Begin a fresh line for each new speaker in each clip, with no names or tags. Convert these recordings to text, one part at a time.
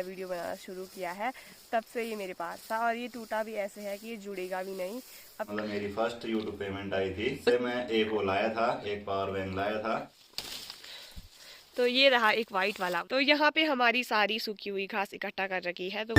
Video बनाना शुरू किया है तब से ये मेरे पास था, और ये टूटा भी ऐसे है कि ये जुड़ेगा भी नहीं। अब
मतलब मेरी फर्स्ट यूट्यूब पेमेंट आई थी से मैं एक वो लाया था, एक पावर बैंक लाया था।
तो ये रहा एक वाइट वाला। तो यहाँ पे हमारी सारी सूखी हुई घास इकट्ठा कर रखी है। तो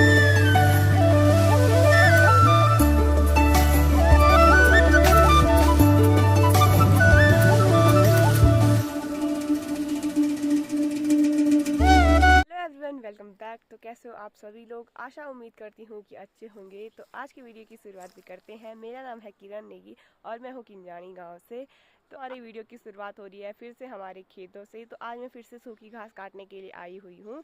वेलकम बैक। तो कैसे हो आप सभी लोग? आशा उम्मीद करती हूँ कि अच्छे होंगे। तो आज की वीडियो की शुरुआत भी करते हैं। मेरा नाम है किरण नेगी और मैं हूँ किंजानी गांव से। तो अरे वीडियो की शुरुआत हो रही है फिर से हमारे खेतों से। तो आज मैं फिर से सूखी घास काटने के लिए आई हुई हूँ।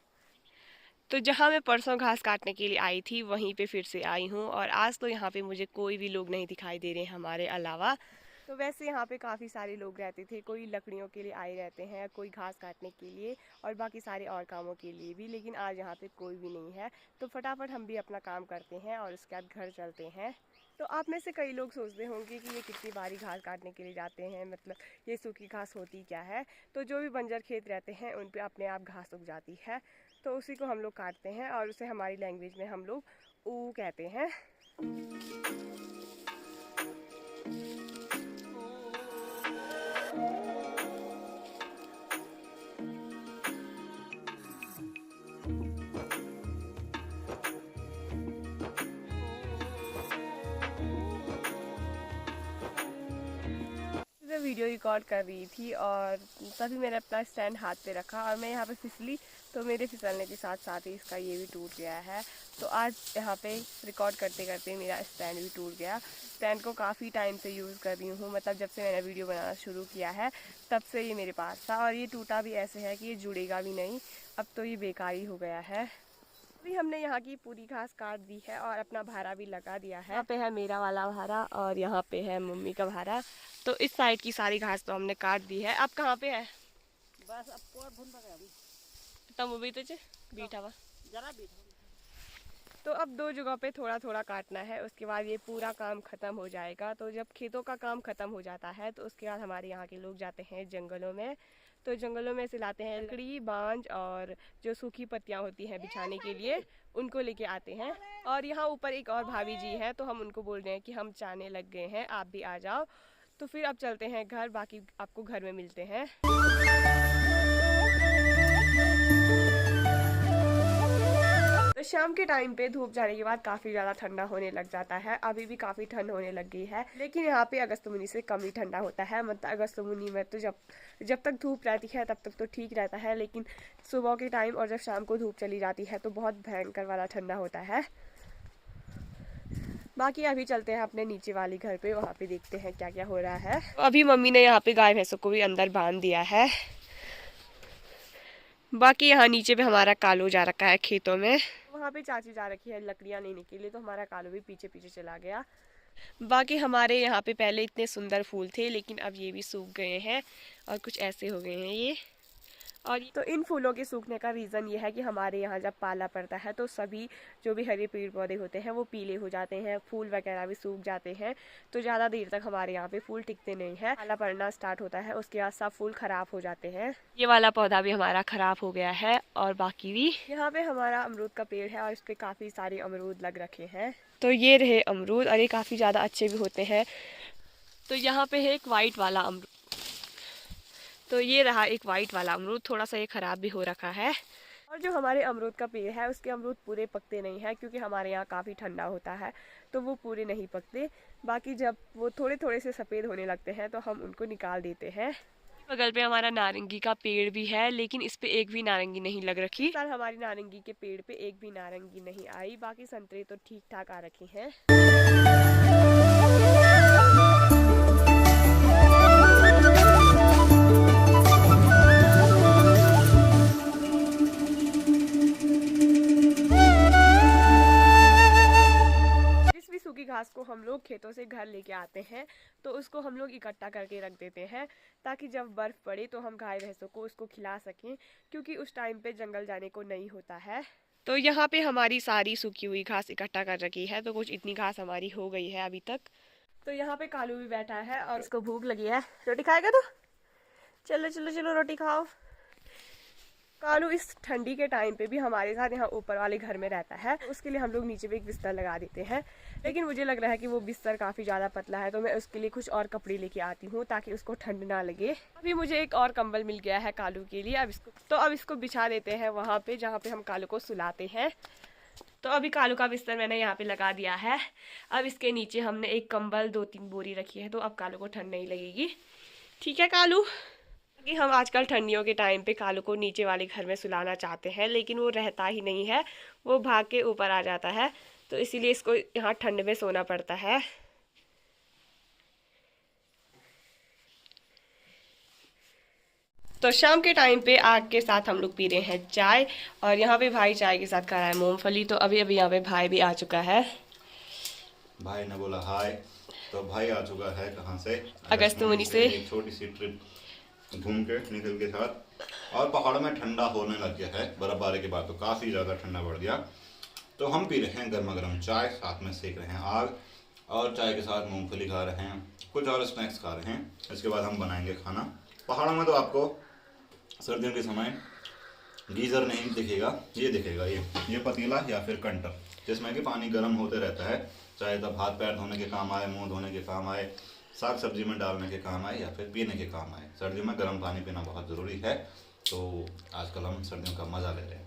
तो जहाँ मैं परसों घास काटने के लिए आई थी वहीं पे फिर से आई हूँ, और आज तो यहाँ पे मुझे कोई भी लोग नहीं दिखाई दे रहे हमारे अलावा। तो वैसे यहाँ पे काफ़ी सारे लोग रहते थे, कोई लकड़ियों के लिए आए रहते हैं, कोई घास काटने के लिए और बाकी सारे और कामों के लिए भी, लेकिन आज यहाँ पे कोई भी नहीं है। तो फटाफट हम भी अपना काम करते हैं और उसके बाद घर चलते हैं। तो आप में से कई लोग सोचते होंगे कि ये कितनी बारी घास काटने के लिए जाते हैं, मतलब ये सूखी घास होती क्या है। तो जो भी बंजर खेत रहते हैं उन पर अपने आप घास उग जाती है, तो उसी को हम लोग काटते हैं और उसे हमारी लैंग्वेज में हम लोग ऊ कहते हैं। मैं वीडियो रिकॉर्ड कर रही थी और तभी मैंने अपना स्टैंड हाथ पे रखा और मैं यहाँ पे फिसली, तो मेरे फिसलने के साथ साथ ही इसका ये भी टूट गया है। तो आज यहाँ पे रिकॉर्ड करते करते मेरा स्टैंड भी टूट गया। स्टैंड को काफ़ी टाइम से यूज़ कर रही हूँ, मतलब जब से मैंने वीडियो बनाना शुरू किया है तब से ये मेरे पास था, और ये टूटा भी ऐसे है कि ये जुड़ेगा भी नहीं। अब तो ये बेकार ही हो गया है। अभी हमने यहाँ की पूरी घास काट दी है और अपना भारा भी लगा दिया है। यहाँ पे है मेरा वाला भारा और यहाँ पे है मम्मी का भारा। तो इस साइड की सारी घास तो हमने काट दी है। आप कहाँ पे है?
बस अब कोर भून पड़े अभी
तब वो भी तो बीठा हुआ।
जरा बीठा।
तो अब दो जगह पे थोड़ा थोड़ा काटना है, उसके बाद ये पूरा काम खत्म हो जाएगा। तो जब खेतों का काम खत्म हो जाता है तो उसके बाद हमारे यहाँ के लोग जाते हैं जंगलों में। तो जंगलों में से लाते हैं लकड़ी, बांज और जो सूखी पत्तियाँ होती हैं बिछाने के लिए, उनको लेके आते हैं। और यहाँ ऊपर एक और भाभी जी है, तो हम उनको बोल रहे हैं कि हम जाने लग गए हैं, आप भी आ जाओ। तो फिर अब चलते हैं घर, बाकी आपको घर में मिलते हैं। तो शाम के टाइम पे धूप जाने के बाद काफ़ी ज़्यादा ठंडा होने लग जाता है। अभी भी काफ़ी ठंड होने लग गई है, लेकिन यहाँ पे अगस्त मुनी से कम ही ठंडा होता है। मतलब अगस्त मुनी में तो जब तक धूप रहती है तब तक तो ठीक रहता है, लेकिन सुबह के टाइम और जब शाम को धूप चली जाती है तो बहुत भयंकर वाला ठंडा होता है। बाकी अभी चलते हैं अपने नीचे वाली घर पे, वहाँ पे देखते हैं क्या क्या हो रहा है। अभी मम्मी ने यहाँ पे गाय भैंसों को भी अंदर बांध दिया है। बाकी यहाँ नीचे पे हमारा कालू जा रखा है खेतों में, वहाँ पे चाची जा रखी है लकड़ियाँ लेने के लिए, तो हमारा कालू भी पीछे पीछे चला गया। बाकी हमारे यहाँ पे पहले इतने सुंदर फूल थे, लेकिन अब ये भी सूख गए हैं और कुछ ऐसे हो गए हैं ये। और तो इन फूलों के सूखने का रीज़न ये है कि हमारे यहाँ जब पाला पड़ता है तो सभी जो भी हरे पेड़ पौधे होते हैं वो पीले हो जाते हैं, फूल वगैरह भी सूख जाते हैं। तो ज़्यादा देर तक हमारे यहाँ पे फूल टिकते नहीं हैं। पाला पड़ना स्टार्ट होता है उसके बाद सब फूल ख़राब हो जाते हैं। ये वाला पौधा भी हमारा ख़राब हो गया है और बाकी भी। यहाँ पे हमारा अमरूद का पेड़ है और इस पर काफ़ी सारे अमरूद लग रखे हैं। तो ये रहे अमरूद, और ये काफ़ी ज़्यादा अच्छे भी होते हैं। तो यहाँ पे है एक वाइट वाला अमरूद, तो ये रहा एक वाइट वाला अमरूद, थोड़ा सा ये ख़राब भी हो रखा है। और जो हमारे अमरूद का पेड़ है उसके अमरूद पूरे पकते नहीं हैं, क्योंकि हमारे यहाँ काफ़ी ठंडा होता है तो वो पूरे नहीं पकते। बाकी जब वो थोड़े थोड़े से सफ़ेद होने लगते हैं तो हम उनको निकाल देते हैं। बगल पे हमारा नारंगी का पेड़ भी है, लेकिन इस पे एक भी नारंगी नहीं लग रखी। सर हमारी नारंगी के पेड़ पे एक भी नारंगी नहीं आई। बाकी संतरे तो ठीक ठाक आ रखे हैं। घास को हम लोग खेतों से घर लेके आते हैं तो उसको हम लोग इकट्ठा करके रख देते हैं, ताकि जब बर्फ़ पड़े तो हम गाय भैंसों को उसको खिला सकें, क्योंकि उस टाइम पे जंगल जाने को नहीं होता है। तो यहाँ पे हमारी सारी सूखी हुई घास इकट्ठा कर रखी है, तो कुछ इतनी घास हमारी हो गई है अभी तक। तो यहाँ पे कालू भी बैठा है और इसको भूख लगी है। रोटी खाएगा तो चलो चलो चलो रोटी खाओ। कालू इस ठंडी के टाइम पे भी हमारे साथ यहाँ ऊपर वाले घर में रहता है, उसके लिए हम लोग नीचे पे एक बिस्तर लगा देते हैं। लेकिन मुझे लग रहा है कि वो बिस्तर काफ़ी ज़्यादा पतला है, तो मैं उसके लिए कुछ और कपड़े लेके आती हूँ ताकि उसको ठंड ना लगे। अभी मुझे एक और कंबल मिल गया है कालू के लिए। अब इसको बिछा देते हैं वहाँ पे जहाँ पे हम कालू को सुलाते हैं। तो अभी कालू का बिस्तर मैंने यहाँ पे लगा दिया है। अब इसके नीचे हमने एक कंबल 2-3 बोरी रखी है, तो अब कालू को ठंड नहीं लगेगी। ठीक है कालू। कि हम आजकल ठंडियों के टाइम पे कालू को नीचे वाले घर में सुलाना चाहते हैं, लेकिन वो रहता ही नहीं है, वो भाग के ऊपर आ जाता है, तो इसीलिए इसको यहाँ ठंड में सोना पड़ता है। तो शाम के टाइम पे आग के साथ हम लोग पी रहे हैं चाय, और यहाँ पे भाई चाय के साथ खा रहा है मूंगफली। तो अभी अभी यहाँ पे भाई भी आ चुका है।
भाई ने बोला हाय, तो भाई आ चुका है कहाँ से,
अगस्त्यमुनि से।
एक छोटी सी ट्रिप घूम के निकल के साथ, और पहाड़ों में ठंडा होने लग गया है बर्फबारी के बाद, तो काफ़ी ज़्यादा ठंडा बढ़ गया। तो हम पी रहे हैं गर्मा गर्म चाय, साथ में सेक रहे हैं आग, और चाय के साथ मूंगफली खा रहे हैं, कुछ और स्नैक्स खा रहे हैं। इसके बाद हम बनाएंगे खाना। पहाड़ों में तो आपको सर्दियों के समय गीज़र नहीं दिखेगा, ये दिखेगा, ये पतीला या फिर कंटर, जिसमें कि पानी गर्म होते रहता है, चाहे तब हाथ पैर धोने के काम आए, मुंह धोने के काम आए, साग सब्जी में डालने के काम आए, या फिर पीने के काम आए। सर्दियों में गर्म पानी पीना बहुत ज़रूरी है, तो आजकल हम सर्दियों का मज़ा ले रहे हैं।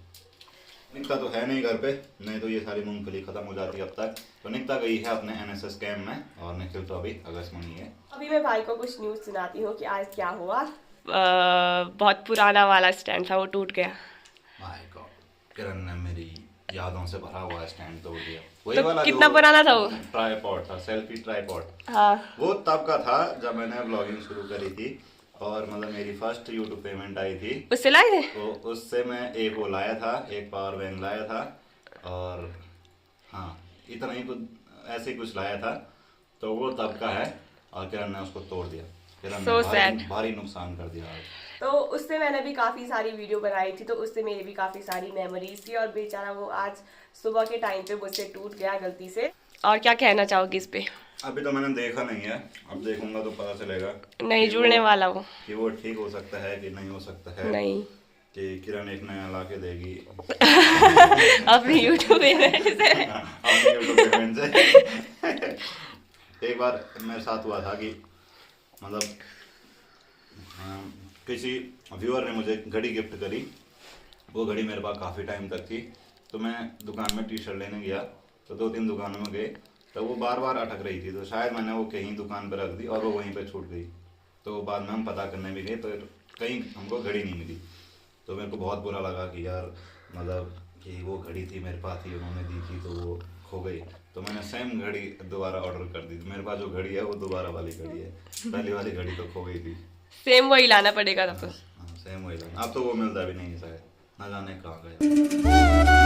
निकता तो है नहीं घर पे, नहीं तो ये सारी मूंगफली खत्म हो जाती अब तक। तो निकता गई है अपने NSS कैंप में, और निखिल तो अभी अगस्त्यमुनि है।
अभी मैं भाई को कुछ न्यूज़ सुनाती हूँ कि आज क्या हुआ। बहुत पुराना वाला स्टैंड था, वो टूट गया।
माय गॉड, किरण ने मेरी यादों से भरा हुआ स्टैंड तोड़ दिया। वही
तो
वाला
कितना पुराना था वो?
ट्राइपॉड था, सेल्फी ट्राइपॉड।
हाँ,
वो तब का था जब मैंने ब्लॉगिंग शुरू करी थी, और मतलब मेरी फर्स्ट यूट्यूब पेमेंट आई थी,
उससे लाए थे।
तो उससे मैं एक वो लाया था, एक पावर बैंक लाया था, और हाँ इतना ही कुछ, ऐसे ही कुछ लाया था। तो वो तब का है, और किरण ने उसको तोड़ दिया। किरण ने भारी नुकसान कर दिया आज।
तो उससे मैंने भी काफ़ी सारी वीडियो बनाई थी, तो उससे मेरी भी काफ़ी सारी मेमोरीज थी, और बेचारा वो आज सुबह के टाइम पे मुझसे टूट गया गलती से। और क्या कहना चाहोगी इस पे?
अभी तो मैंने देखा नहीं है, अब देखूंगा तो पता चलेगा।
नहीं जुड़ने वाला वो,
कि वो ठीक हो सकता है कि नहीं हो सकता है।
नहीं
कि किरण एक नया ला के देगी
अपनी यूट्यूब पेमेंट से।
अपनी यूट्यूब पेमेंट से। एक बार मेरे साथ हुआ था कि मतलब किसी व्यूअर ने मुझे घड़ी गिफ्ट करी। वो घड़ी मेरे पास काफ़ी टाइम तक थी, तो मैं दुकान में टी-शर्ट लेने गया, तो 2-3 दुकानों में गए, तो वो बार बार अटक रही थी, तो शायद मैंने वो कहीं दुकान पर रख दी और वो वहीं पे छूट गई। तो बाद में हम पता करने भी गए, तो कहीं हमको घड़ी नहीं मिली। तो मेरे को बहुत बुरा लगा कि यार मतलब कि वो घड़ी थी मेरे पास थी, उन्होंने दी थी, तो वो खो गई। तो मैंने सेम घड़ी दोबारा ऑर्डर कर दी। मेरे पास जो घड़ी है वो दोबारा वाली घड़ी है, पहली वाली घड़ी तो खो गई थी।
सेम वही लाना पड़ेगा तब तो।
हाँ सेम वही लाना। अब तो वो मिलता भी नहीं है शायद, ना जाने कहाँ गया।